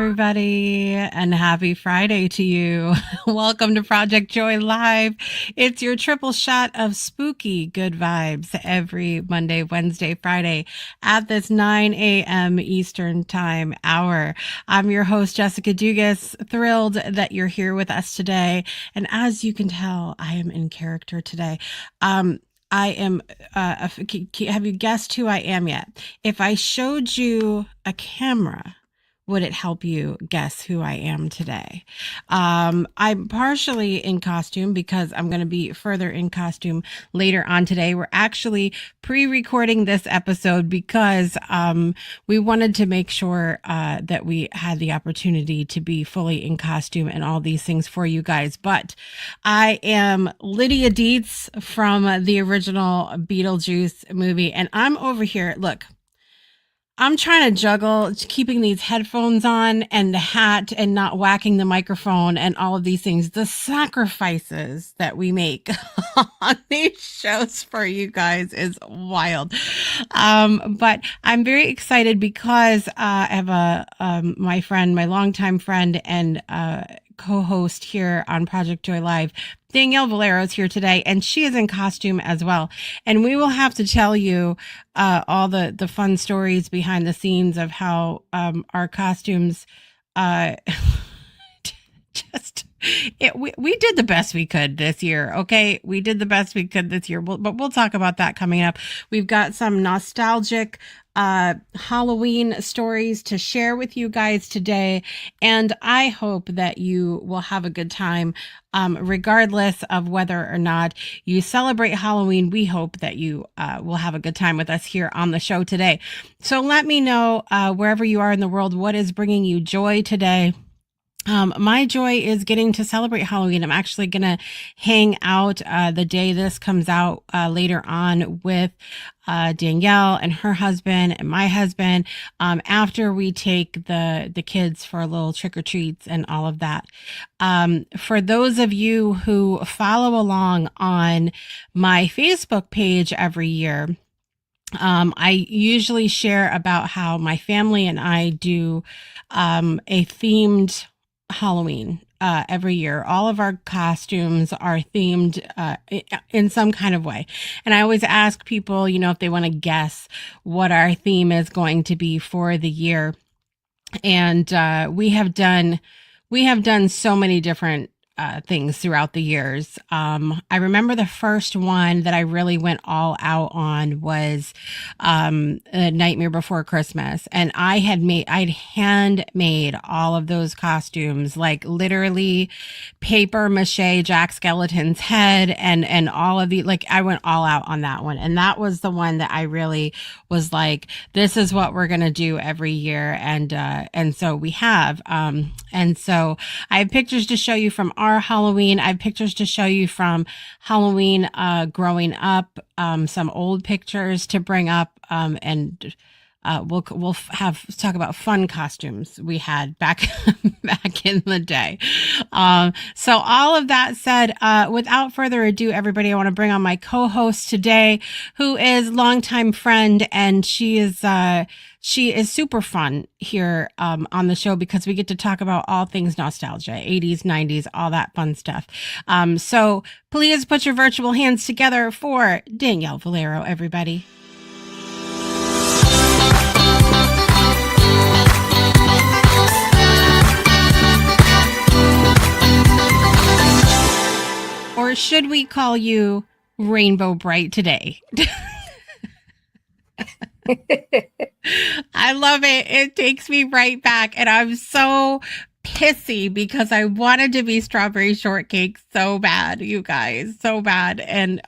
everybody, and happy Friday to you. Welcome to Project Joy Live. It's your triple shot of spooky good vibes every Monday, Wednesday, Friday at this 9 a.m. Eastern Time hour. I'm your host, Jessica Dugas. Thrilled that you're here with us today. And as you can tell, I am in character today. I am, have you guessed who I am yet? If I showed you a camera, would it help you guess who I am today? I'm partially in costume because I'm going to be further in costume later on today. We're actually pre-recording this episode because we wanted to make sure that we had the opportunity to be fully in costume and all these things for you guys. But I am Lydia Deetz from the original Beetlejuice movie, and I'm over here. Look, I'm trying to juggle keeping these headphones on and the hat and not whacking the microphone and all of these things. The sacrifices that we make on these shows for you guys is wild. But I'm very excited because I have my longtime friend and co-host here on Project Joy Live, Danielle Valero, is here today, and she is in costume as well. And we will have to tell you all the fun stories behind the scenes of how our costumes we did the best we could this year. Okay, we did the best we could this year, but we'll talk about that coming up. We've got some nostalgic Halloween stories to share with you guys today, and I hope that you will have a good time regardless of whether or not you celebrate Halloween. We hope that you will have a good time with us here on the show today. So let me know wherever you are in the world, what is bringing you joy today. My joy is getting to celebrate Halloween. I'm actually going to hang out the day this comes out later on with Danielle and her husband and my husband after we take the kids for a little trick or treats and all of that. For those of you who follow along on my Facebook page every year, I usually share about how my family and I do a themed Halloween every year. All of our costumes are themed in some kind of way. And I always ask people, if they want to guess what our theme is going to be for the year. And we have done so many different things throughout the years. I remember the first one that I really went all out on was A Nightmare Before Christmas. And I'd handmade all of those costumes, like literally paper mache Jack Skellington's head and all of the, like, I went all out on that one. And that was the one that I really was like, this is what we're going to do every year. And so we have, and so I have pictures to show you from our Halloween. I have pictures to show you from Halloween growing up, some old pictures to bring up, and we'll talk about fun costumes we had back in the day. So all of that said, without further ado, everybody, I want to bring on my co-host today, who is longtime friend, and she is super fun here on the show because we get to talk about all things nostalgia, 80s, 90s, all that fun stuff. So please put your virtual hands together for Danielle Valero, everybody. Or should we call you Rainbow Brite today? I love it. It takes me right back. And I'm so pissy because I wanted to be strawberry shortcake so bad, you guys, so bad. And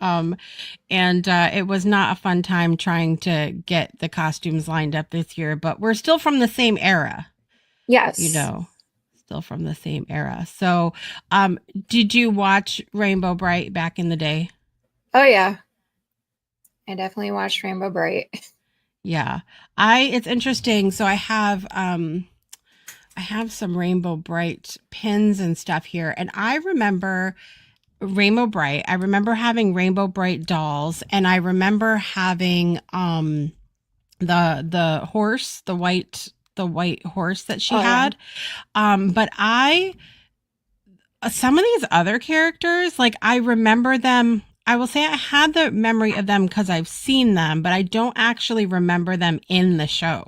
it was not a fun time trying to get the costumes lined up this year, but we're still from the same era. Yes. Still from the same era. So, did you watch Rainbow Brite back in the day? Oh yeah. I definitely watched Rainbow Brite. Yeah. It's interesting. So I have some Rainbow Brite pins and stuff here. And I remember Rainbow Brite. I remember having Rainbow Brite dolls, and I remember having the horse, the the white horse that she Oh, yeah. had. But some of these other characters, like I remember them. I will say I had the memory of them because I've seen them, but I don't actually remember them in the show.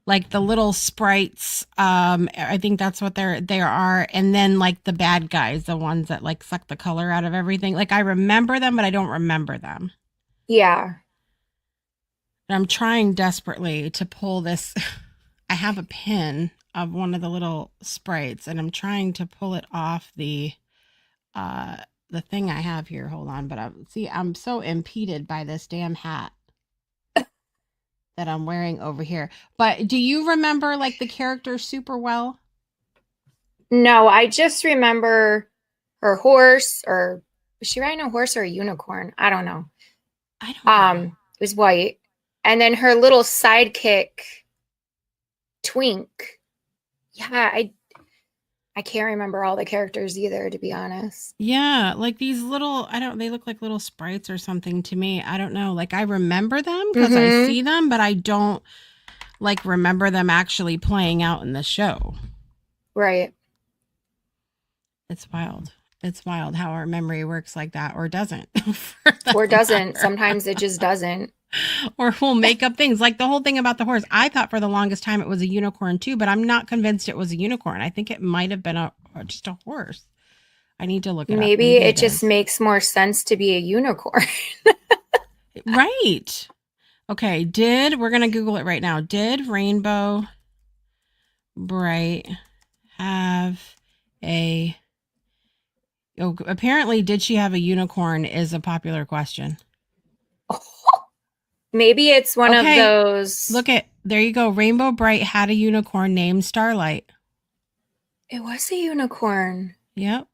Like the little sprites, I think that's what they are, and then like the bad guys, the ones that like suck the color out of everything. Like I remember them, but I don't remember them. Yeah. And I'm trying desperately to pull this. I have a pin of one of the little sprites, and I'm trying to pull it off the thing I have here. Hold on, but I'm so impeded by this damn hat that I'm wearing over here. But do you remember like the character super well? No, I just remember her horse, or was she riding a horse or a unicorn? I don't know. I don't know. It was white. And then her little sidekick, Twink. Yeah, I can't remember all the characters either, to be honest. Yeah, like these little, they look like little sprites or something to me. I don't know. Like I remember them because I see them, but I don't like remember them actually playing out in the show. Right. It's wild. It's wild how our memory works like that or doesn't. Or doesn't. Sometimes it just doesn't. Or we'll make up things like the whole thing about the horse. I thought for the longest time it was a unicorn too, but I'm not convinced it was a unicorn. I think it might have been just a horse. I need to look it up. Maybe it just makes more sense to be a unicorn. Right. Okay. We're going to Google it right now. Did Rainbow Brite have apparently did she have a unicorn is a popular question. Maybe it's one of those. There you go. Rainbow Brite had a unicorn named Starlight. It was a unicorn. Yep.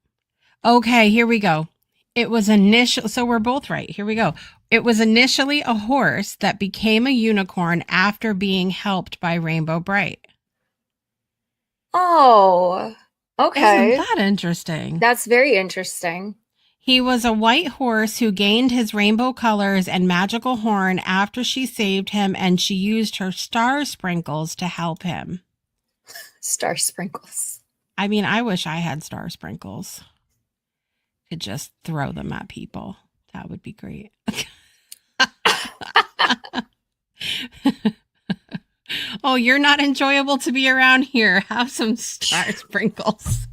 Okay, here we go. It was so we're both right. Here we go. It was initially a horse that became a unicorn after being helped by Rainbow Brite. Oh, okay. Isn't that interesting? That's very interesting. He was a white horse who gained his rainbow colors and magical horn after she saved him, and she used her star sprinkles to help him. Star sprinkles. I mean, I wish I had star sprinkles. Could just throw them at people. That would be great. Oh, you're not enjoyable to be around here. Have some star sprinkles.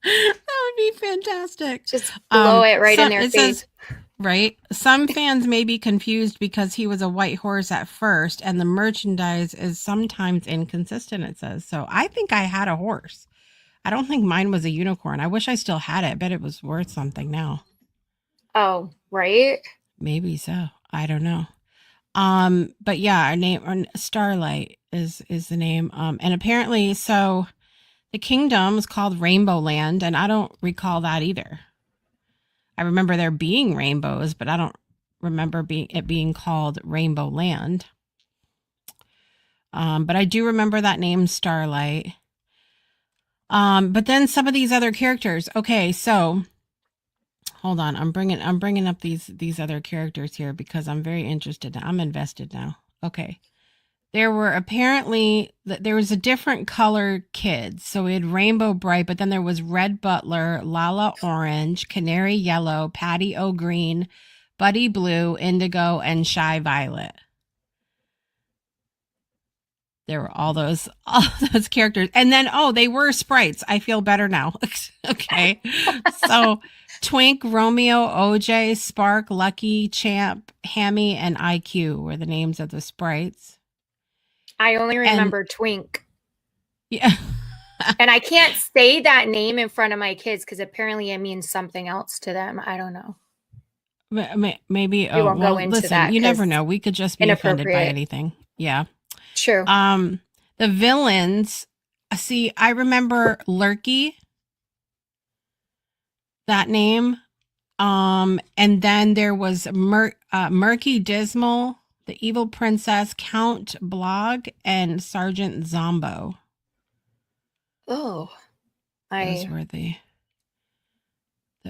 That would be fantastic. Just blow it right in their face. Right. Some fans may be confused because he was a white horse at first and the merchandise is sometimes inconsistent, it says. So I think I had a horse. I don't think mine was a unicorn. I wish I still had it. I bet it was worth something now. Oh, right. Maybe so. I don't know. But yeah, our name Starlight is the name. And apparently so the kingdom is called Rainbow Land, and I don't recall that either. I remember there being rainbows, but I don't remember it being called Rainbow Land. But I do remember that name Starlight. But then some of these other characters. Okay, so hold on. I'm bringing up these other characters here because I'm very interested. I'm invested now. Okay. There was a different color kids. So we had Rainbow Brite, but then there was Red Butler, Lala Orange, Canary Yellow, Patty O Green, Buddy Blue, Indigo, and Shy Violet. There were all those characters. And then, they were sprites. I feel better now. Okay. So Twink, Romeo, OJ, Spark, Lucky, Champ, Hammy, and IQ were the names of the sprites. I only remember Twink. Yeah. And I can't say that name in front of my kids because apparently it means something else to them. I don't know. Maybe. We won't go into that. You never know. We could just be offended by anything. Yeah. True. The villains. See, I remember Lurky. That name. And then there was Murky Dismal, the Evil Princess, Count Blog, and Sergeant Zombo. Oh, those were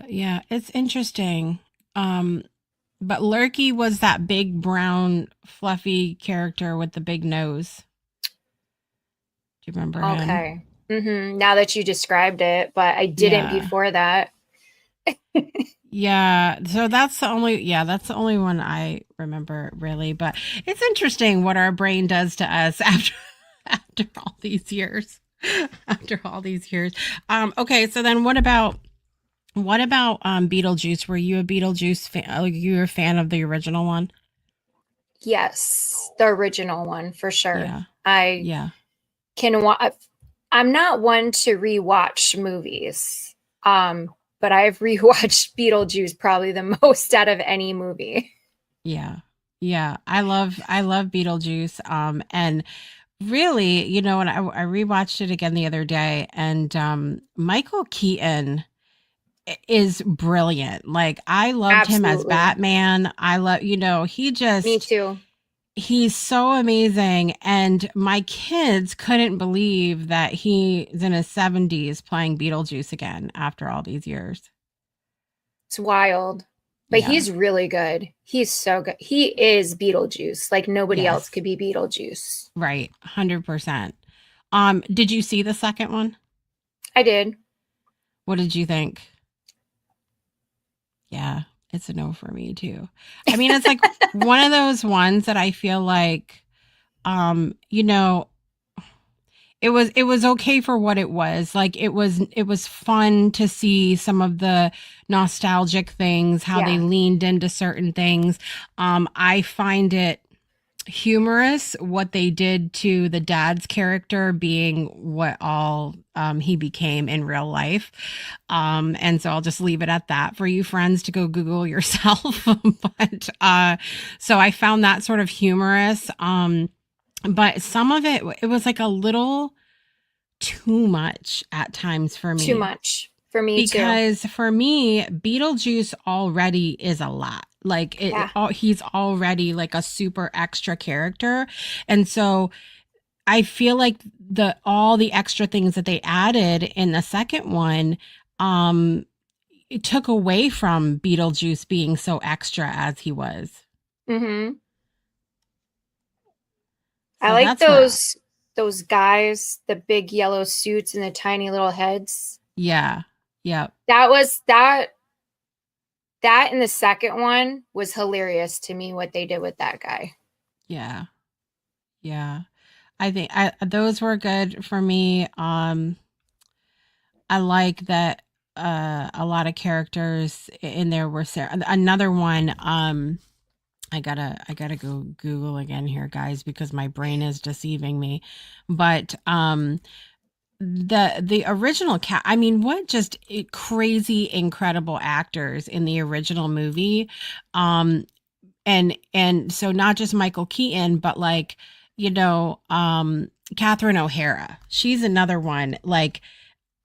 yeah, it's interesting. But Lurky was that big brown fluffy character with the big nose. Do you remember him? Okay. Now that you described it, but I didn't Yeah. before that. Yeah, so that's the only one I remember really, but it's interesting what our brain does to us after all these years. After all these years. Okay, so then what about Beetlejuice? Were you a Beetlejuice fan? Like you were a fan of the original one? Yes, the original one for sure. Yeah. I Yeah. can I'm not one to rewatch movies. But I've rewatched Beetlejuice probably the most out of any movie. Yeah. Yeah. I love Beetlejuice. And really, when I rewatched it again the other day, and Michael Keaton is brilliant. Like I loved him as Absolutely. Batman. I love, Me too. he's so amazing. And my kids couldn't believe that he's in his 70s playing Beetlejuice again after all these years. It's wild. But Yeah. he's really good. He's so good. He is Beetlejuice. Like nobody else Yes. could be Beetlejuice. Right. 100%. Did you see the second one? I did. What did you think? Yeah, it's a no for me too. I mean, it's like one of those ones that I feel like um, you know, it was okay for what it was. Like it was fun to see some of the nostalgic things, how they Yeah. leaned into certain things. I find it humorous what they did to the dad's character being what all he became in real life. And so I'll just leave it at that for you friends to go Google yourself. But so I found that sort of humorous. But some of it was like a little too much at times for Too me, much for me too. because for me Beetlejuice already is a lot. Like Yeah. he's already like a super extra character. And so I feel like the all the extra things that they added in the second one um it took away from Beetlejuice being so extra as he was. hmm I So like that's where those guys, the big yellow suits and the tiny little heads. yeah. Yep. That was that in the second one was hilarious to me what they did with that guy. Yeah. Yeah. I think those were good for me. I like that a lot of characters in there were Sarah. Another one, I gotta go Google again here, guys, because my brain is deceiving me. But the original cat, I mean, what just crazy, incredible actors in the original movie. And so not just Michael Keaton, but like, Catherine O'Hara. She's another one. Like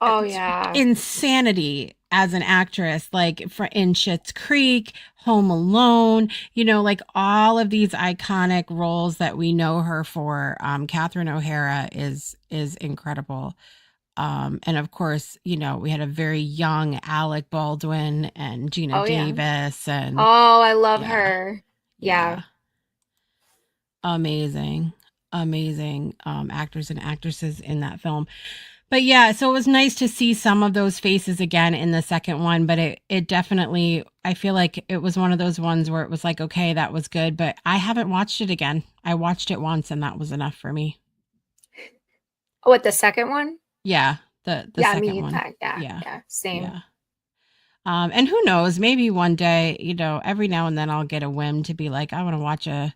Oh yeah. insanity as an actress, like for in Schitt's Creek, Home Alone, like all of these iconic roles that we know her for. Catherine O'Hara is incredible. And of course, we had a very young Alec Baldwin and Gina Oh yeah. Davis, and Oh, I love yeah, her. Yeah. yeah, amazing, amazing actors and actresses in that film. But yeah, so it was nice to see some of those faces again in the second one, but it definitely, I feel like it was one of those ones where it was like, okay, that was good, but I haven't watched it again. I watched it once and that was enough for me. Oh, what the second one? Yeah, the Yeah, second me one. that. Yeah, Yeah. yeah, same. Yeah. And who knows, maybe one day, every now and then I'll get a whim to be like, I want to watch a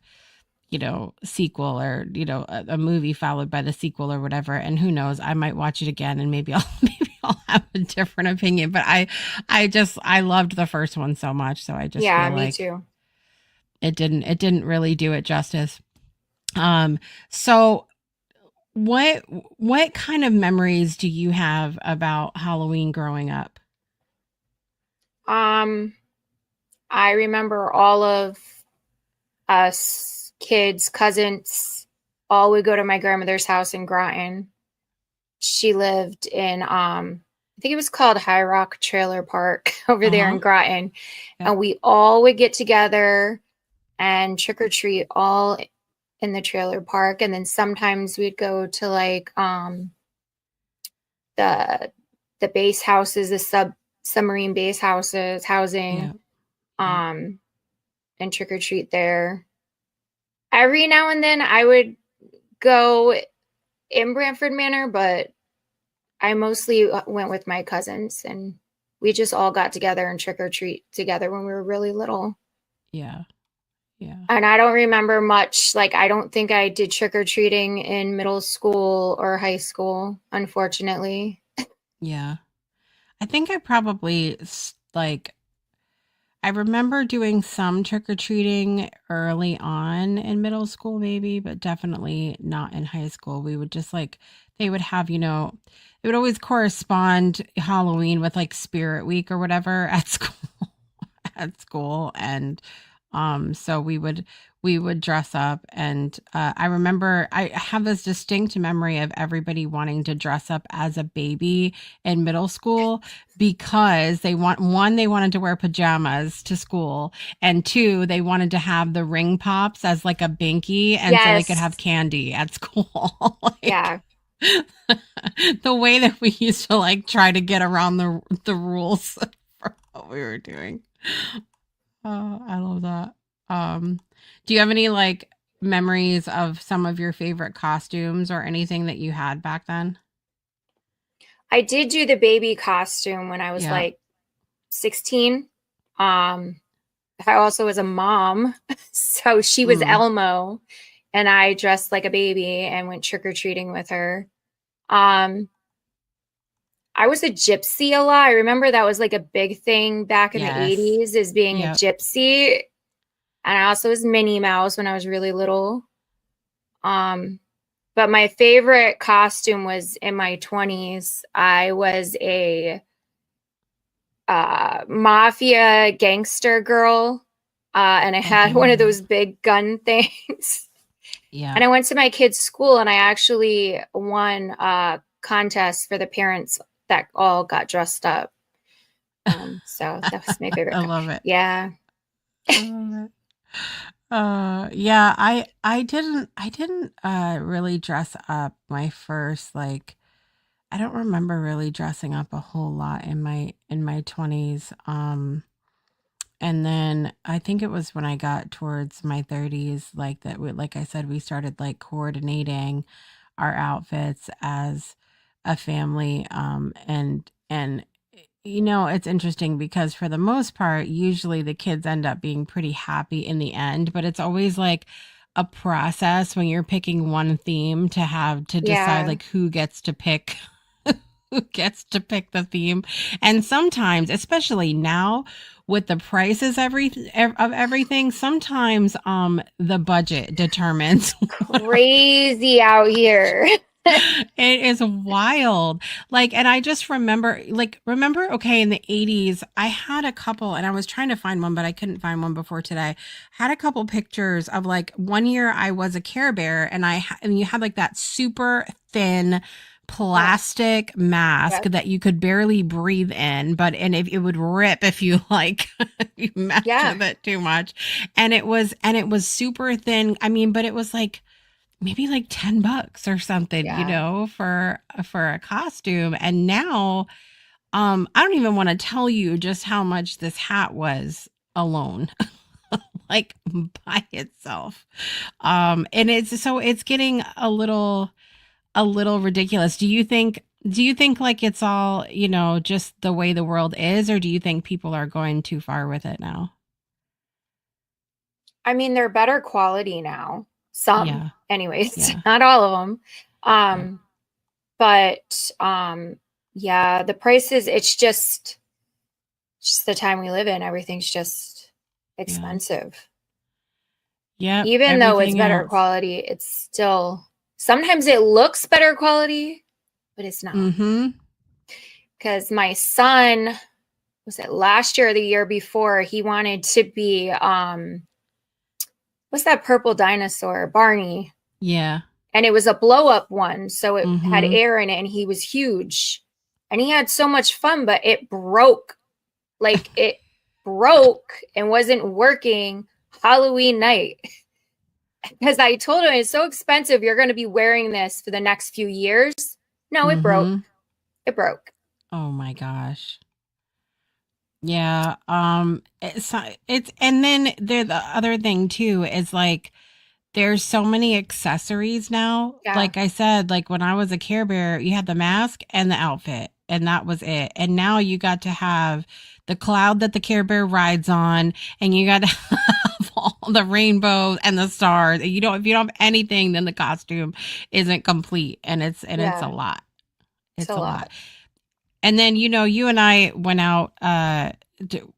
sequel, or a movie followed by the sequel or whatever, and who knows, I might watch it again and maybe I'll maybe I'll have a different opinion, but I loved the first one so much, so I just Yeah, feel me like too. it didn't really do it justice. So what kind of memories do you have about Halloween growing up? Um, I remember all of us kids, cousins, all would go to my grandmother's house in Groton. She lived in I think it was called High Rock Trailer Park over there Uh-huh. in Groton. Yep. And we all would get together and trick or treat all in the trailer park. And then sometimes we'd go to like the base houses, the submarine base houses, housing, Yeah. and trick or treat there. Every now and then I would go in Brantford Manor, but I mostly went with my cousins, and we just all got together and trick or treat together when we were really little. Yeah. Yeah. And I don't remember much. Like, I don't think I did trick or treating in middle school or high school, unfortunately. Yeah. I think I probably like I remember doing some trick or treating early on in middle school, maybe, but definitely not in high school. We would just like, they would have, it would always correspond Halloween with like Spirit Week or whatever at school. At school. And so we would dress up. And I remember I have this distinct memory of everybody wanting to dress up as a baby in middle school because they wanted to wear pajamas to school, and two, they wanted to have the ring pops as like a binky, and so they could have Yes. candy at school. Like Yeah. the way that we used to like try to get around the rules for what we were doing. Oh, I love that. Do you have any like memories of some of your favorite costumes or anything that you had back then? I did do the baby costume when I was Yeah. like 16. Um, I also was a mom. So she was Mm, Elmo, and I dressed like a baby and went trick or treating with her. Um, I was a gypsy a lot. I remember that was like a big thing back in the yes. 80s, is being a Yep. gypsy. And I also was Minnie Mouse when I was really little. Um, but my favorite costume was in my 20s. I was a mafia gangster girl, and I Oh had one of yeah. those big gun things. Yeah. And I went to my kid's school, and I actually won a contest for the parents that all got dressed up. So that was my favorite. I love it. Yeah. I love it. Yeah, I didn't really dress up my first like I don't remember really dressing up a whole lot in my 20s. And then I think it was when I got towards my 30s, like that, like I said, we started like coordinating our outfits as a family. And it's interesting because for the most part, usually the kids end up being pretty happy in the end, but it's always like a process when you're picking one theme to have to decide Yeah. like who gets to pick who gets to pick the theme. And sometimes, especially now with the prices of everything, sometimes the budget determines. Crazy out here. It is wild. Like, and I just remember, okay, in the 80s, I had a couple, and I was trying to find one, but I couldn't find one before today. I had a couple pictures of like one year I was a Care Bear, and you had like that super thin Yep. plastic mask Yep. that you could barely breathe in, and if it would rip if you like you messed Yeah. with it too much. And it was super thin. I mean, but it was like maybe like $10 or something, Yeah. for a costume. And now, I don't even want to tell you just how much this hat was alone, like by itself. And it's getting a little ridiculous. Do you think like it's all, just the way the world is, or do you think people are going too far with it now? I mean, they're better quality now. Some, Yeah. anyways, Yeah. not all of them. Yeah. But yeah, the prices, it's just the time we live in. Everything's just Yeah. expensive. Yep. Even though it's Everything better else. quality, it's still sometimes it looks better quality, but it's not. Mm-hmm. Because my son, was it last year or the year before, he wanted to be what's that purple dinosaur? Barney. Yeah. And it was a blow up one, so it had Mm-hmm. air in it, and he was huge. And he had so much fun, but it broke. Like, it broke and wasn't working Halloween night. because I told him it's so expensive. You're going to be wearing this for the next few years. No, it broke. Mm-hmm. It broke. Oh my gosh. Yeah. It's and then the other thing too is like there's so many accessories now. Yeah. Like I said, like when I was a Care Bear, you had the mask and the outfit, and that was it. And now you got to have the cloud that the Care Bear rides on, and you got to have all the rainbows and the stars. You don't, if you don't have anything, then the costume isn't complete, and it's a Yeah. lot. It's It's a a lot. lot. And then, you and I went out,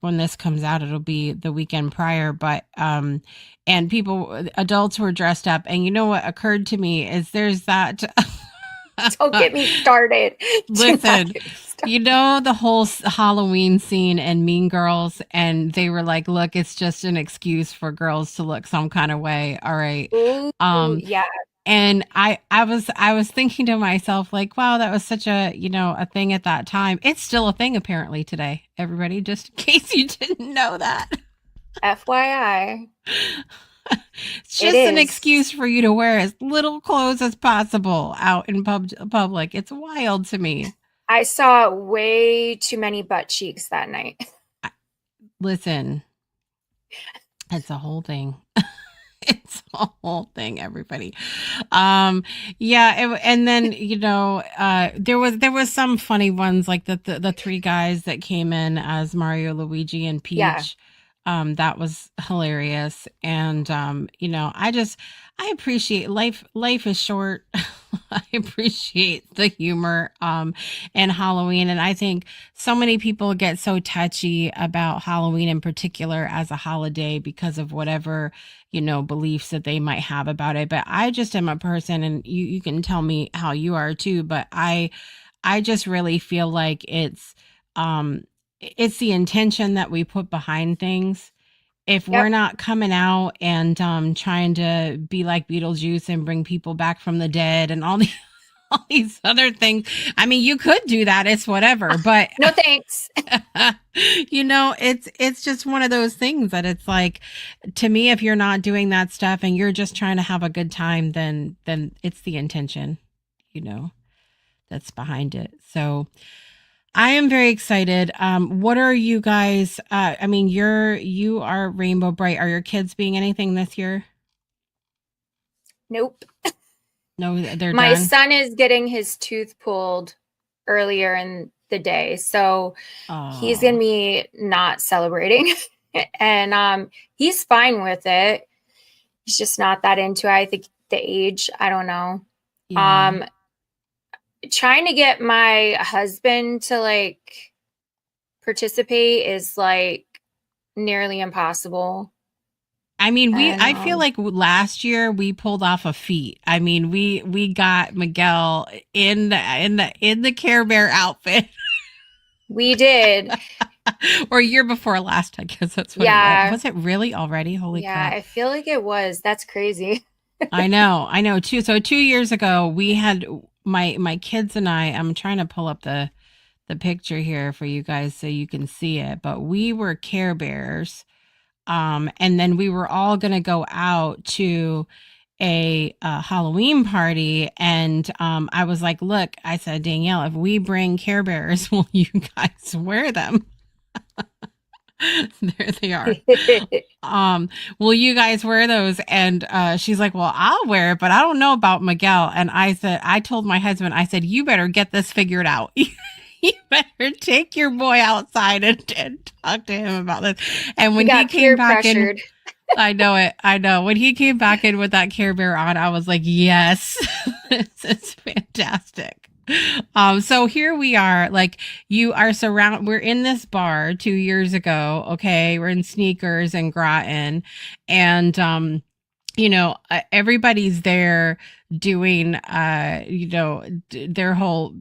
when this comes out, it'll be the weekend prior, but, and people, adults were dressed up. And you know what occurred to me is there's that, Don't get me started. Do not listen, get me started. the whole Halloween scene in Mean Girls, and they were like, look, it's just an excuse for girls to look some kind of way. All right. Ooh, Um, yeah. And I was thinking to myself, like, wow, that was such a, a thing at that time. It's still a thing apparently today, everybody, just in case you didn't know that. FYI. It's It just an is. excuse for you to wear as little clothes as possible out in public. It's wild to me. I saw way too many butt cheeks that night. I- Listen, it's a whole thing. It's a whole thing, everybody. um yeah, and then there was some funny ones, like the three guys that came in as Mario, Luigi, and Yeah. Peach. That was hilarious. And I appreciate life is short. I appreciate the humor, and Halloween. And I think so many people get so touchy about Halloween in particular as a holiday because of whatever beliefs that they might have about it. But I just am a person, and you can tell me how you are too, but I just really feel like it's the intention that we put behind things. If we're Yep. not coming out and trying to be like Beetlejuice and bring people back from the dead and all these other things. I mean, you could do that, it's whatever, but No thanks. it's just one of those things that it's like, to me, if you're not doing that stuff and you're just trying to have a good time, then it's the intention, you know, that's behind it. So I am very excited. What are you guys, I mean, you are Rainbow Bright. Are your kids being anything this year? Nope. No, they're My done. son is getting his tooth pulled earlier in the day. So he's going to Oh, be not celebrating. And he's fine with it. He's just not that into it. I think the age, I don't know. yeah. Um trying to get my husband to like participate is like nearly impossible. I mean, And I feel like last year we pulled off a feat. I mean, we got Miguel in the Care Bear outfit. we did. Or year before last, I guess that's what it was. Yeah. Was it really already? Holy Yeah, crap. I feel like it was. That's crazy. I know too. So 2 years ago we had my kids and I'm trying to pull up the picture here for you guys so you can see it, but we were Care Bears. And then we were all going to go out to a Halloween party. And I was like, look, I said, Danielle, if we bring Care Bears, will you guys wear them? There they are. Will you guys wear those? And she's like, well, I'll wear it, but I don't know about Miguel. And I told my husband, I said, you better get this figured out. You better take your boy outside and talk to him about this. And We when he got came peer back in, pressured. I know it. I know. When he came back in with that Care Bear on, I was like, yes, this is fantastic. So here we are, like, we're in this bar 2 years ago. Okay. We're in sneakers and gratin. And, everybody's there doing, their whole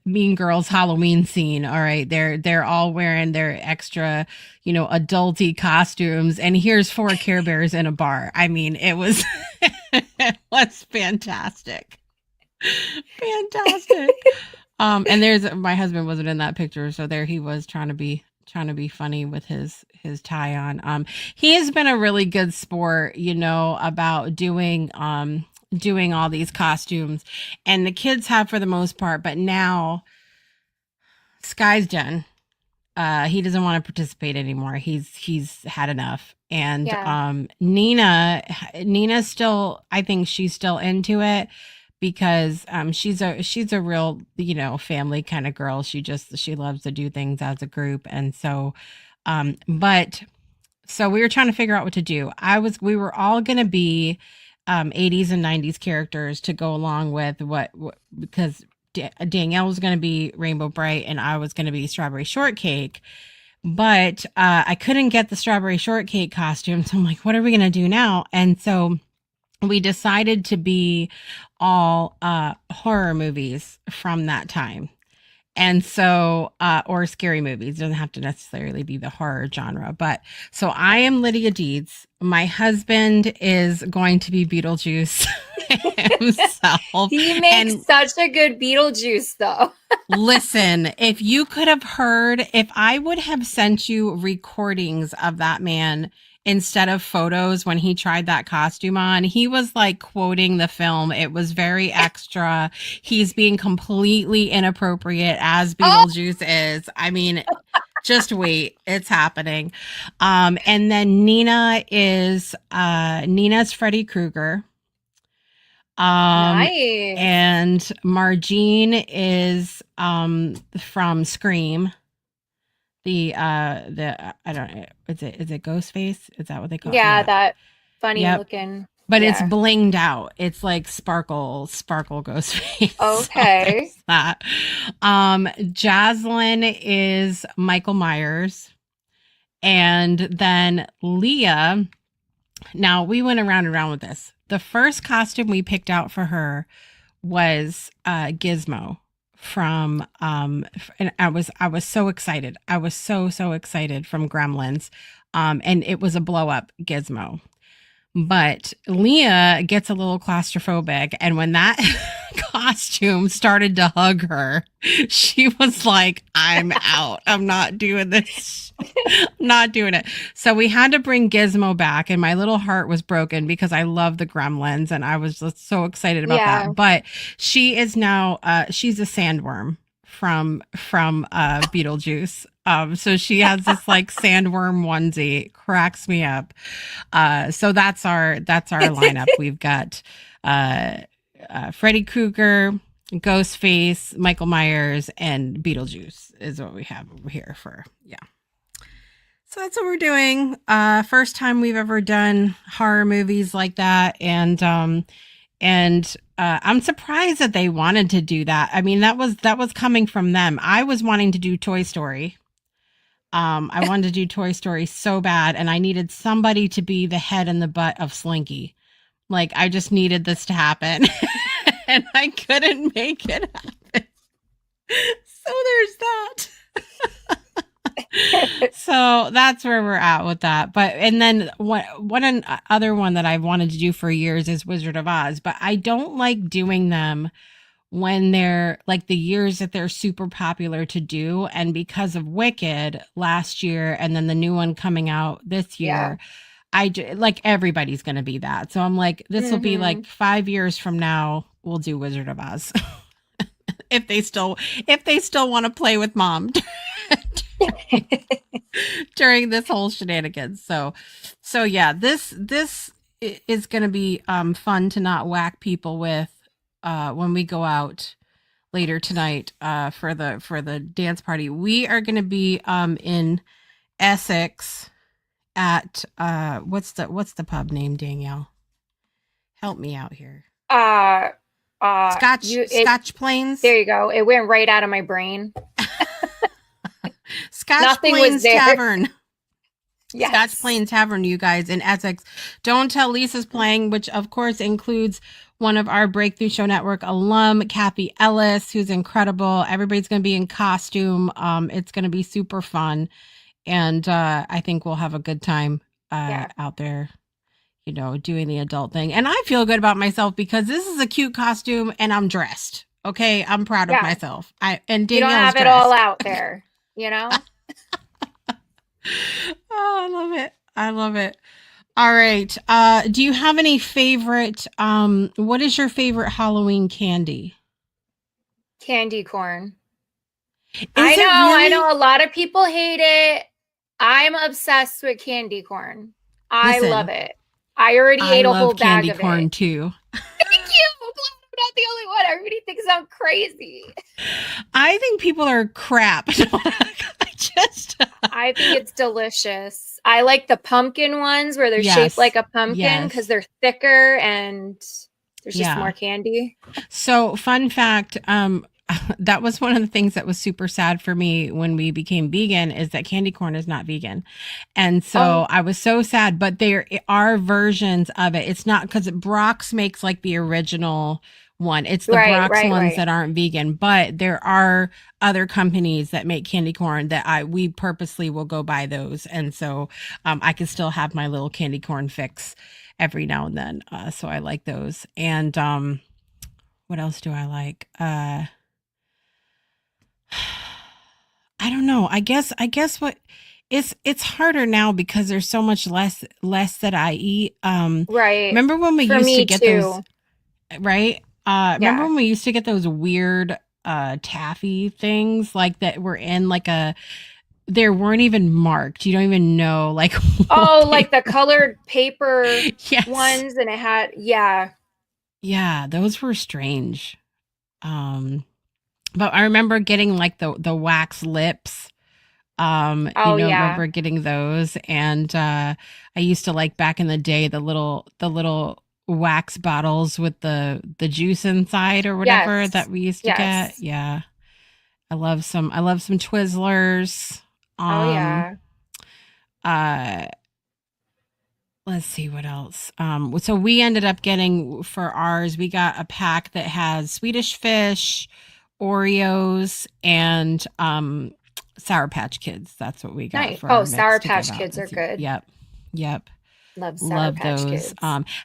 Mean Girls Halloween scene. All right. They're all wearing their extra, adulty costumes. And here's four Care Bears in a bar. I mean, it was it was fantastic. Fantastic. And there's my husband wasn't in that picture, so there he was trying to be trying to be funny with his tie on. He has been a really good sport, about doing all these costumes, and the kids have for the most part, but now Sky's done. He doesn't want to participate anymore. He's had enough. And Yeah. Nina still, I think she's still into it because she's a real, family kind of girl. She loves to do things as a group. And so but so we were trying to figure out what to do. We were all going to be 80s and 90s characters to go along with because Danielle was going to be Rainbow Brite and I was going to be Strawberry Shortcake. But I couldn't get the Strawberry Shortcake costume. So I'm like, what are we going to do now? And so we decided to be all horror movies from that time. And so, or scary movies. It doesn't have to necessarily be the horror genre. But so I am Lydia Deetz. My husband is going to be Beetlejuice himself. He makes such a good Beetlejuice, though. Listen, if you could have heard, if I would have sent you recordings of that man instead of photos when he tried that costume on, he was like quoting the film. It was very extra. He's being completely inappropriate as Beetlejuice is. I mean, just wait, it's happening. And then Nina's Freddy Krueger. Nice. And Margine is from Scream. I don't know, is it Ghostface? Is that what they call it? Yeah, that funny looking. But it's blinged out. It's like sparkle Ghostface. Okay. So that. Jaslyn is Michael Myers. And then Leah. Now we went around and around with this. The first costume we picked out for her was Gizmo from and I was so excited. I was so excited from Gremlins. And it was a blow up Gizmo. But Leah gets a little claustrophobic, and when that costume started to hug her, she was like, I'm out. I'm not doing this. I'm not doing it. So we had to bring Gizmo back, and my little heart was broken because I love the Gremlins, and I was just so excited about that. But she is now, she's a sandworm from Beetlejuice. So she has this like sandworm onesie, cracks me up. So that's our lineup. We've got Freddy Krueger, Ghostface, Michael Myers, and Beetlejuice is what we have over here for. So that's what we're doing. First time we've ever done horror movies like that, and I'm surprised that they wanted to do that. I mean, that was coming from them. I was wanting to do Toy Story. I wanted to do Toy Story so bad, and I needed somebody to be the head and the butt of Slinky. Like, I just needed this to happen, and I couldn't make it happen. So there's that. So that's where we're at with that. But and then one other one that I've wanted to do for years is Wizard of Oz, but I don't like doing them when they're like the years that they're super popular to do. And because of Wicked last year and then the new one coming out this year, like everybody's going to be that. So I'm like, this will be like 5 years from now, we'll do Wizard of Oz. if they still want to play with mom during this whole shenanigans. So yeah, this is going to be fun to not whack people with when we go out later tonight for the dance party. We are going to be in Essex at what's the pub name, Danielle? Help me out here. Scotch Plains. There you go. It went right out of my brain. Scotch Plains Tavern. Yes. Scotch Plains Tavern, you guys, in Essex. Don't Tell Lisa's playing, which of course includes one of our Breakthrough Show Network alum, Kathy Ellis, who's incredible. Everybody's going to be in costume. It's going to be super fun. And I think we'll have a good time out there, doing the adult thing. And I feel good about myself because this is a cute costume and I'm dressed. Okay. I'm proud of myself. And Danielle's you don't have dressed. it all out there, Oh, I love it. I love it. All right. Do you have any favorite what is your favorite Halloween candy? Candy corn. Is it I know really? a lot of people hate it. I'm obsessed with candy corn. I love Listen, it. I already I ate a whole love bag candy of it. corn too. Thank you. I'm glad I'm not the only one. Everybody thinks I'm crazy. I think people are crap. I just I think it's delicious. I like the pumpkin ones where they're shaped like Yes. a pumpkin because Yes. they're thicker and there's just more Yeah. candy. So, fun fact, that was one of the things that was super sad for me when we became vegan is that candy corn is not vegan. And so Oh, I was so sad, but there are versions of it. It's not because Brock's makes like the original one. It's the right, Brock's right, ones right. that aren't vegan, but there are other companies that make candy corn that we purposely will go buy those. And so I can still have my little candy corn fix every now and then. So I like those. And what else do I like? I don't know. I guess what it's harder now because there's so much less that I eat. Right. Remember when we For used to me get those, too. right? Remember Yeah. when we used to get those weird taffy things like that were in like a they weren't even marked. You don't even know like what Oh, like they the were. colored paper Yes. ones and it had yeah. Yeah, those were strange. Um but I remember getting like the wax lips. Oh yeah. Remember getting those, and I used to like back in the day the little wax bottles with the juice inside or whatever Yes. that we used to get. Yes. Yeah. I love some Twizzlers. Oh Um yeah. uh let's see what else. So we ended up getting for ours, we got a pack that has Swedish fish, Oreos, and Sour Patch Kids. That's what we got Nice. for Oh, our Sour mix to give Patch out. Kids are good. Yep. Yep. Love Sour Love Patch those. Kids.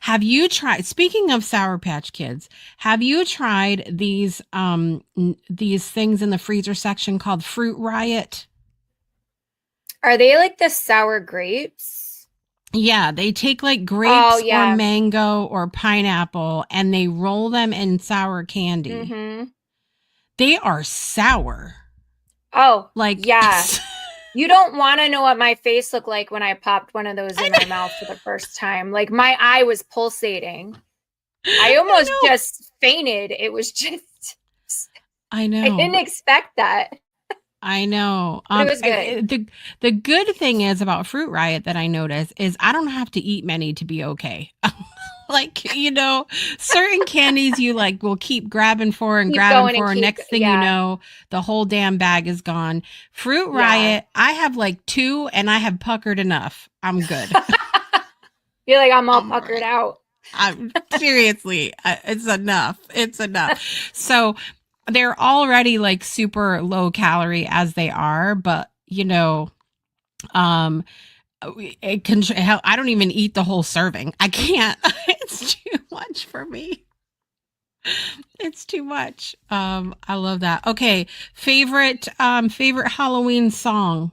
Have you tried, speaking of Sour Patch Kids, have you tried these things in the freezer section called Fruit Riot? Are they like the sour grapes? Yeah, they take like Oh grapes or yeah. mango or pineapple and they roll them in sour candy. Mm-hmm. They are sour. Oh, Like, yeah. You don't want to know what my face looked like when I popped one of those I in my know, mouth for the first time. Like my eye was pulsating. I I almost know, just fainted. It was just, I I didn't know. expect that, I know. but it was good. The good thing is about Fruit Riot that I notice is I don't have to eat many to be okay. Like, certain candies you like will keep grabbing for and Keep grabbing going and for. keep, Next thing you yeah, know, the whole damn bag is gone. Fruit yeah. Riot, I have like two and I have puckered enough. I'm good. You're like, I'm all I'm all puckered right. out. I'm seriously, it's enough. It's enough. So they're already like super low calorie as they are, but um, it can. I don't even eat the whole serving. I can't. It's too much for me. It's too much. I love that. Okay, favorite Halloween song.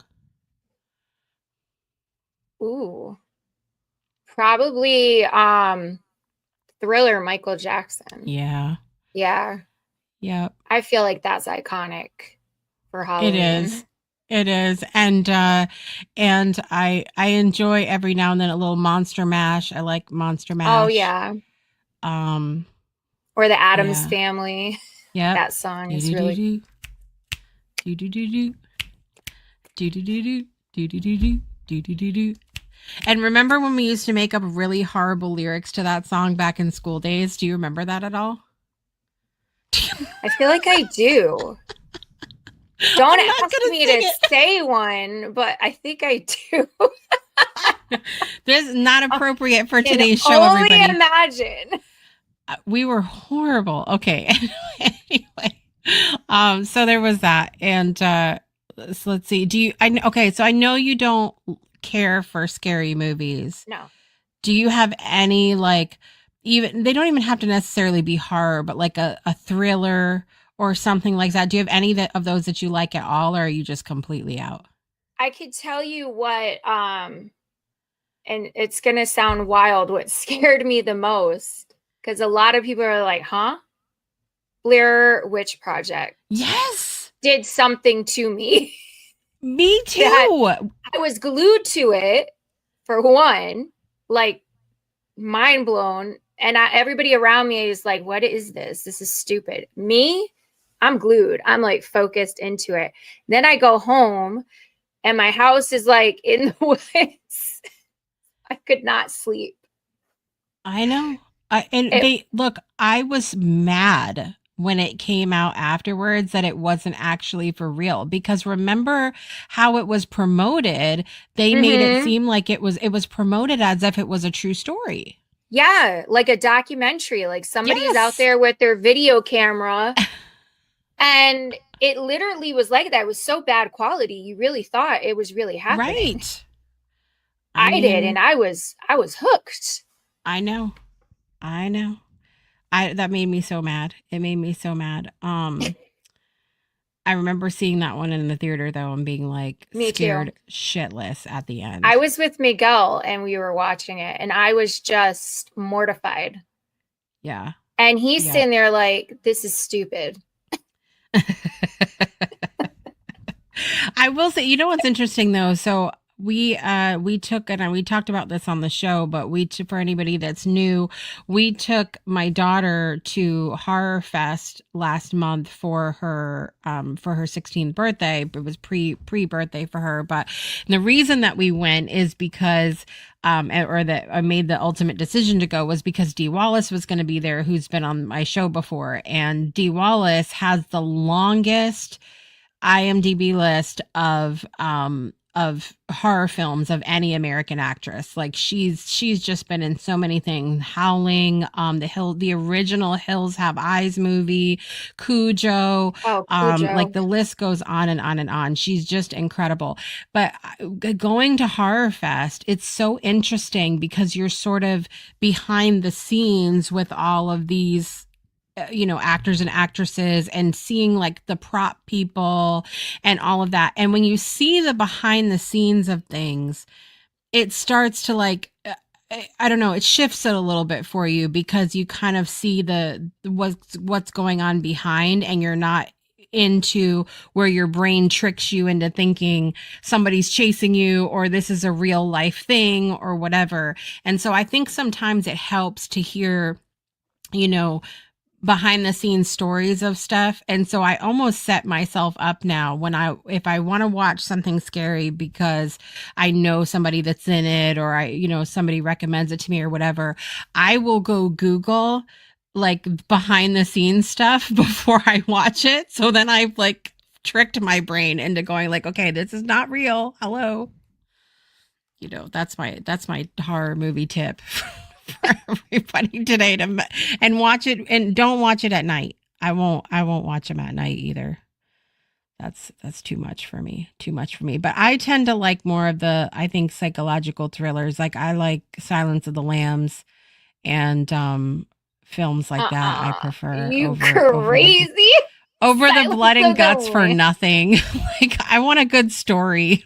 Ooh, probably Thriller, Michael Jackson. Yeah. Yeah, Yep. I feel like that's iconic for It is. Halloween. It is. And I enjoy every now and then a little Monster Mash. I like Monster Oh Mash. yeah, Um or the Adams yeah. Family. Yep. That song Do is do do really do do do do do do do do do do do do do do do do. And remember when we used to make up really horrible lyrics to that song back in school days? Do you remember that at all? I feel like I do. Don't I'm not ask gonna me sing to it. say one, but I think I do. This is not I appropriate for can today's show, only everybody. imagine. We were horrible. Okay. Anyway, so there was that, and so let's see. Do you? Okay. So I know you don't care for scary movies. No. Do you have any like even they don't even have to necessarily be horror, but like a thriller or something like that? Do you have any of those that you like at all, or are you just completely out? I could tell you what, and it's going to sound wild, what scared me the most, because a lot of people are like, huh? Blair Witch Project. Yes. Did something to me. Me too. I was glued to it, for one, like mind blown. And everybody around me is like, what is this? This is stupid. Me, I'm glued. I'm like focused into it. Then I go home and my house is like in the woods. I could not sleep. I know. I was mad when it came out afterwards that it wasn't actually for real, because remember how it was promoted? They made it seem like it was promoted as if it was a true story. Yeah, like a documentary, like somebody's out there with their video camera. And it literally was like that. It was so bad quality. You really thought it was really happening. Right. I did, and I was hooked. I know. That made me so mad. It made me so mad. I remember seeing that one in the theater though and being like scared shitless at the end. I was with Miguel and we were watching it and I was just mortified. Yeah. And he's sitting there like, this is stupid. I will say, you know what's interesting though? So we took, and we talked about this on the show, but for anybody that's new, we took my daughter to Horror Fest last month for her 16th birthday. It was pre-birthday for her, but the reason that we went is because that I made the ultimate decision to go was because Dee Wallace was going to be there, who's been on my show before, and Dee Wallace has the longest IMDb list of horror films of any American actress. Like she's just been in so many things. Howling, the original Hills Have Eyes movie, Cujo. Like the list goes on and on and on. She's just incredible. But going to Horror Fest, it's so interesting because you're sort of behind the scenes with all of these actors and actresses, and seeing like the prop people and all of that. And when you see the behind the scenes of things, it starts to like, I don't know, it shifts it a little bit for you because you kind of see what's going on behind, and you're not into where your brain tricks you into thinking somebody's chasing you or this is a real life thing or whatever. And so I think sometimes it helps to hear, behind the scenes stories of stuff. And so I almost set myself up now if I want to watch something scary because I know somebody that's in it, or somebody recommends it to me or whatever, I will go Google like behind the scenes stuff before I watch it. So then I've like tricked my brain into going like, okay, this is not real. Hello. That's my horror movie tip for everybody today and watch it, and don't watch it at night. I won't watch them at night either. That's too much for me. But I tend to like more of the, I think, psychological thrillers. Like I like Silence of the Lambs and films like that. I prefer over the blood and guts for nothing. Like I want a good story.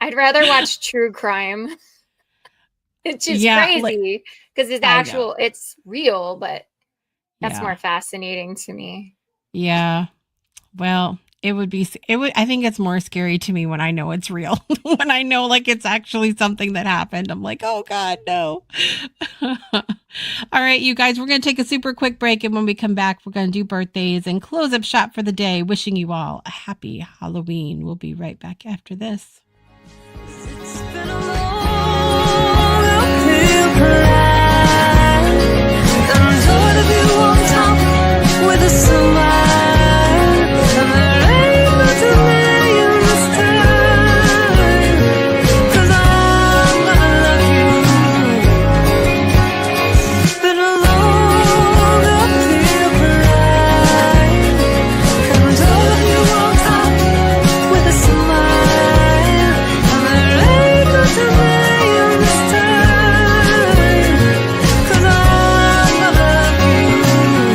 I'd rather watch true crime. It's just crazy because it's real, but that's more fascinating to me. Yeah. Well, I think it's more scary to me when I know it's real. When I know like it's actually something that happened, I'm like, oh God, no. All right, you guys, we're going to take a super quick break. And when we come back, we're going to do birthdays and close up shop for the day. Wishing you all a happy Halloween. We'll be right back after this. With a smile and the rainbow to lay in the sky, 'cause I'm gonna love you. It's been a long uphill ride, and all of you on top with a smile and the rainbow to lay in the sky, 'cause I'm gonna love you.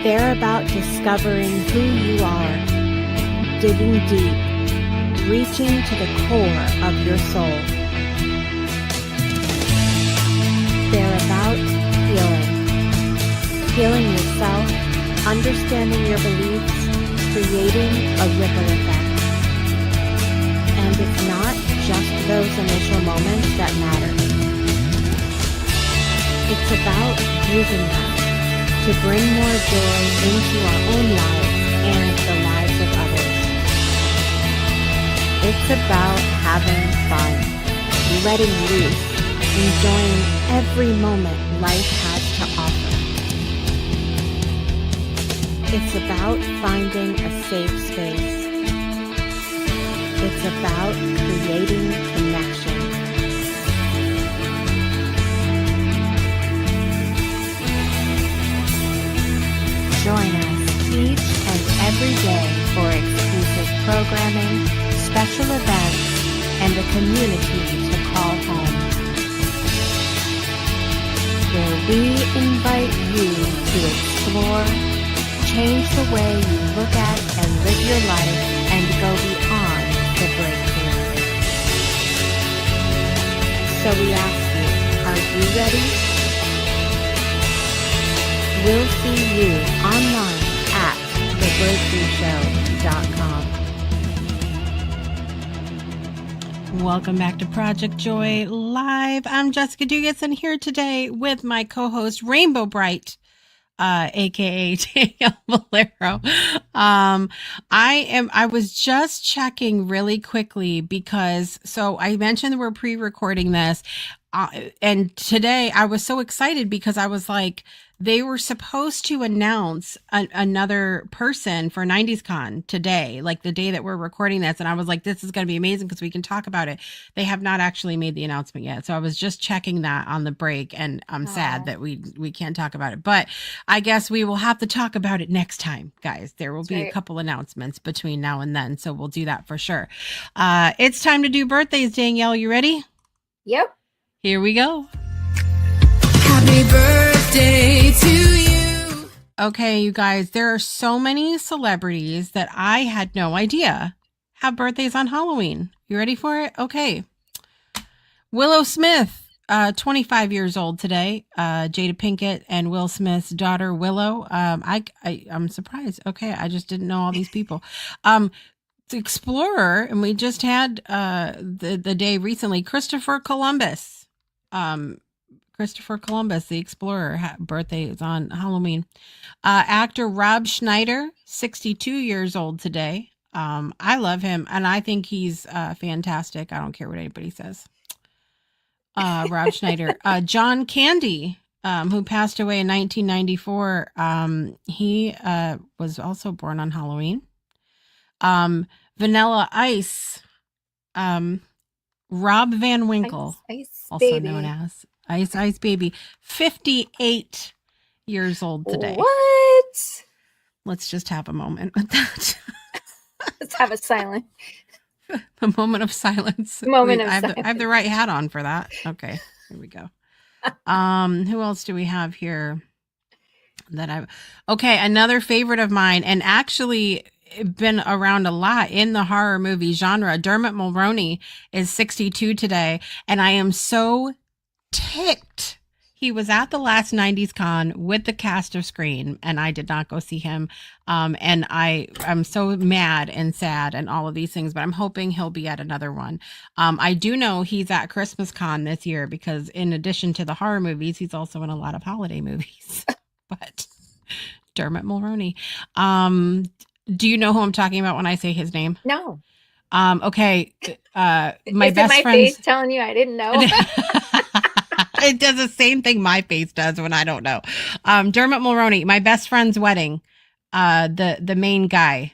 They're about discovering who you are, digging deep, reaching to the core of your soul. They're about healing yourself, understanding your beliefs, creating a ripple effect. And it's not just those initial moments that matter. It's about using them to bring more joy into our own lives and the lives of others. It's about having fun, letting loose, enjoying every moment life has to offer. It's about finding a safe space. It's about creating connection. Join us each and every day for exclusive programming, special events, and a community to call home, where we invite you to explore, change the way you look at and live your life, and go beyond the breakthrough. So we ask you, are you ready? We'll see you online at thebreakthroughshow.com. Welcome back to Project Joy Live. I'm Jessica Dugas, and here today with my co-host Rainbow Brite, aka Danielle Valero. I was just checking really quickly because I mentioned that we're pre-recording this, and today I was so excited because I was like, they were supposed to announce another person for 90s Con today, like the day that we're recording this. And I was like, this is going to be amazing because we can talk about it. They have not actually made the announcement yet. So I was just checking that on the break, and I'm sad that we can't talk about it, but I guess we will have to talk about it next time, guys. There will be a couple announcements between now and then. So we'll do that for sure. It's time to do birthdays. Danielle, you ready? Yep. Here we go. Happy birthday to you. Okay, you guys, there are so many celebrities that I had no idea have birthdays on Halloween. You ready for it? Okay. Willow Smith, 25 years old today. Jada Pinkett and Will Smith's daughter, Willow. I'm surprised. Okay, I just didn't know all these people. The explorer, and we just had the day recently, Christopher Columbus. Christopher Columbus, the explorer, birthday is on Halloween. Actor Rob Schneider, 62 years old today. I love him, and I think he's fantastic. I don't care what anybody says. Rob Schneider. John Candy, who passed away in 1994. He was also born on Halloween. Vanilla Ice. Rob Van Winkle, Ice also baby. known as Ice Baby, 58 years old today. What? Let's just have a moment with that. Let's have a silent. A moment of silence. I have the right hat on for that. Okay, here we go. Who else do we have here? Okay, another favorite of mine, and actually been around a lot in the horror movie genre. Dermot Mulroney is 62 today, and I am so ticked. He was at the last 90s Con with the cast of Scream, and I did not go see him. And I'm so mad and sad and all of these things, but I'm hoping he'll be at another one. I do know he's at Christmas Con this year because in addition to the horror movies, he's also in a lot of holiday movies. But Dermot Mulroney. Do you know who I'm talking about when I say his name? No. Okay. My Is best my friend's face telling you I didn't know? It does the same thing my face does when I don't know. Dermot Mulroney, my best friend's wedding. The main guy.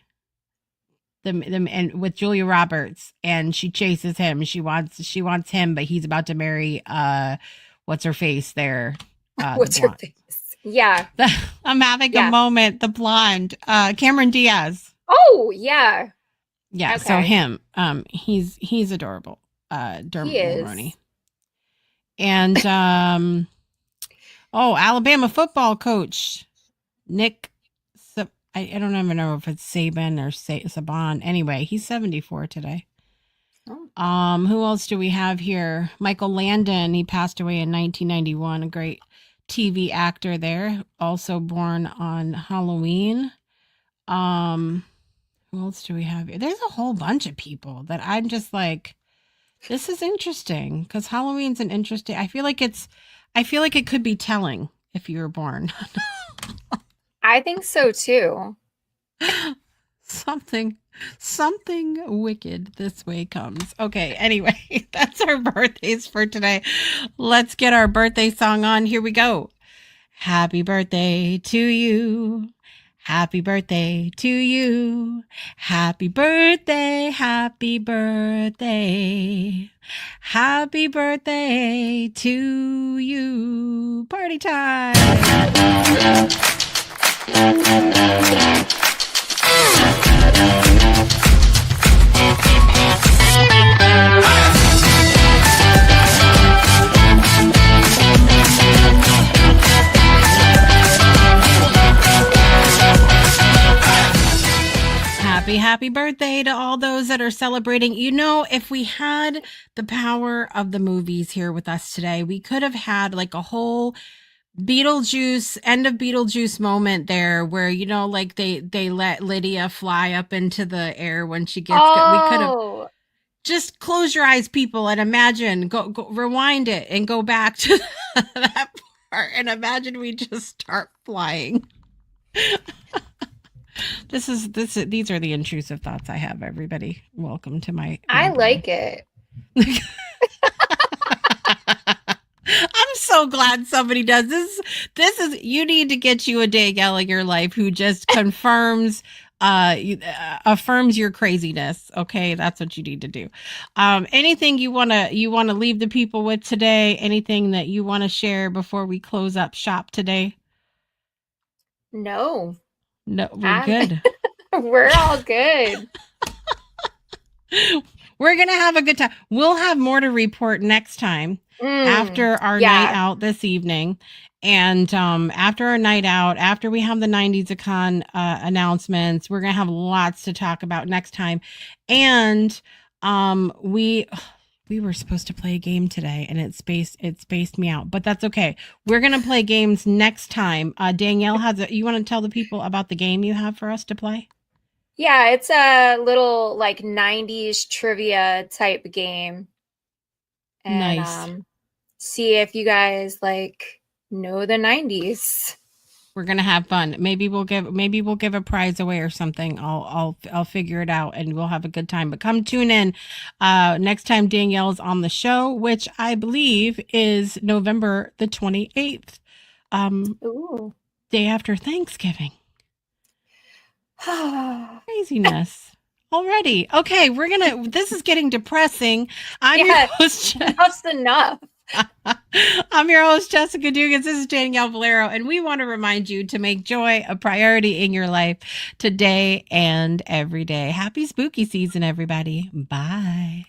And with Julia Roberts, and she chases him. She wants him, but he's about to marry what's her face there? What's her face? Yeah. I'm having a moment. The blonde, Cameron Diaz. Oh, yeah. Yeah. Okay. So him, he's adorable. Dermot Mulroney. And Alabama football coach Nick I don't even know if it's Saban or Saban. Anyway, he's 74 today. Oh. Who else do we have here? Michael Landon. He passed away in 1991. A great TV actor there. Also born on Halloween. Who else do we have here? There's a whole bunch of people that I'm just like, this is interesting because Halloween's an interesting. I feel like it could be telling if you were born. I think so too. Something wicked this way comes. Okay, anyway, that's our birthdays for today. Let's get our birthday song on. Here we go. Happy birthday to you. Happy birthday to you. Happy birthday, happy birthday. Happy birthday to you. Party time. Happy birthday to all those that are celebrating. You know, if we had the power of the movies here with us today, we could have had like a whole Beetlejuice, end of Beetlejuice moment there where, you know, like they let Lydia fly up into the air when she gets we could have just close your eyes, people, and imagine, go rewind it and go back to that part and imagine we just start flying. These are the intrusive thoughts I have, everybody. Welcome to my I like it. I'm so glad somebody does this. This is, you need to get you a Danielle in your life who just confirms, affirms your craziness. Okay, that's what you need to do. Anything you wanna leave the people with today? Anything that you want to share before we close up shop today? No, we're good. We're all good. We're gonna have a good time. We'll have more to report next time. After our night out this evening, and after our night out, after we have the 90s Econ announcements, we're gonna have lots to talk about next time. And we were supposed to play a game today, and it spaced me out, but that's okay. We're gonna play games next time. Danielle you want to tell the people about the game you have for us to play? Yeah, it's a little like 90s trivia type game. And, nice. See if you guys like know the 90s. We're gonna have fun. Maybe we'll give a prize away or something. I'll figure it out and we'll have a good time. But come tune in next time Danielle's on the show, which I believe is November the 28th. Ooh. Day after Thanksgiving. Craziness. Already. Okay, this is getting depressing. I'm your host. Enough's enough. I'm your host, Jessica Dugas. This is Danielle Valero, and we want to remind you to make joy a priority in your life today and every day. Happy spooky season, everybody. Bye.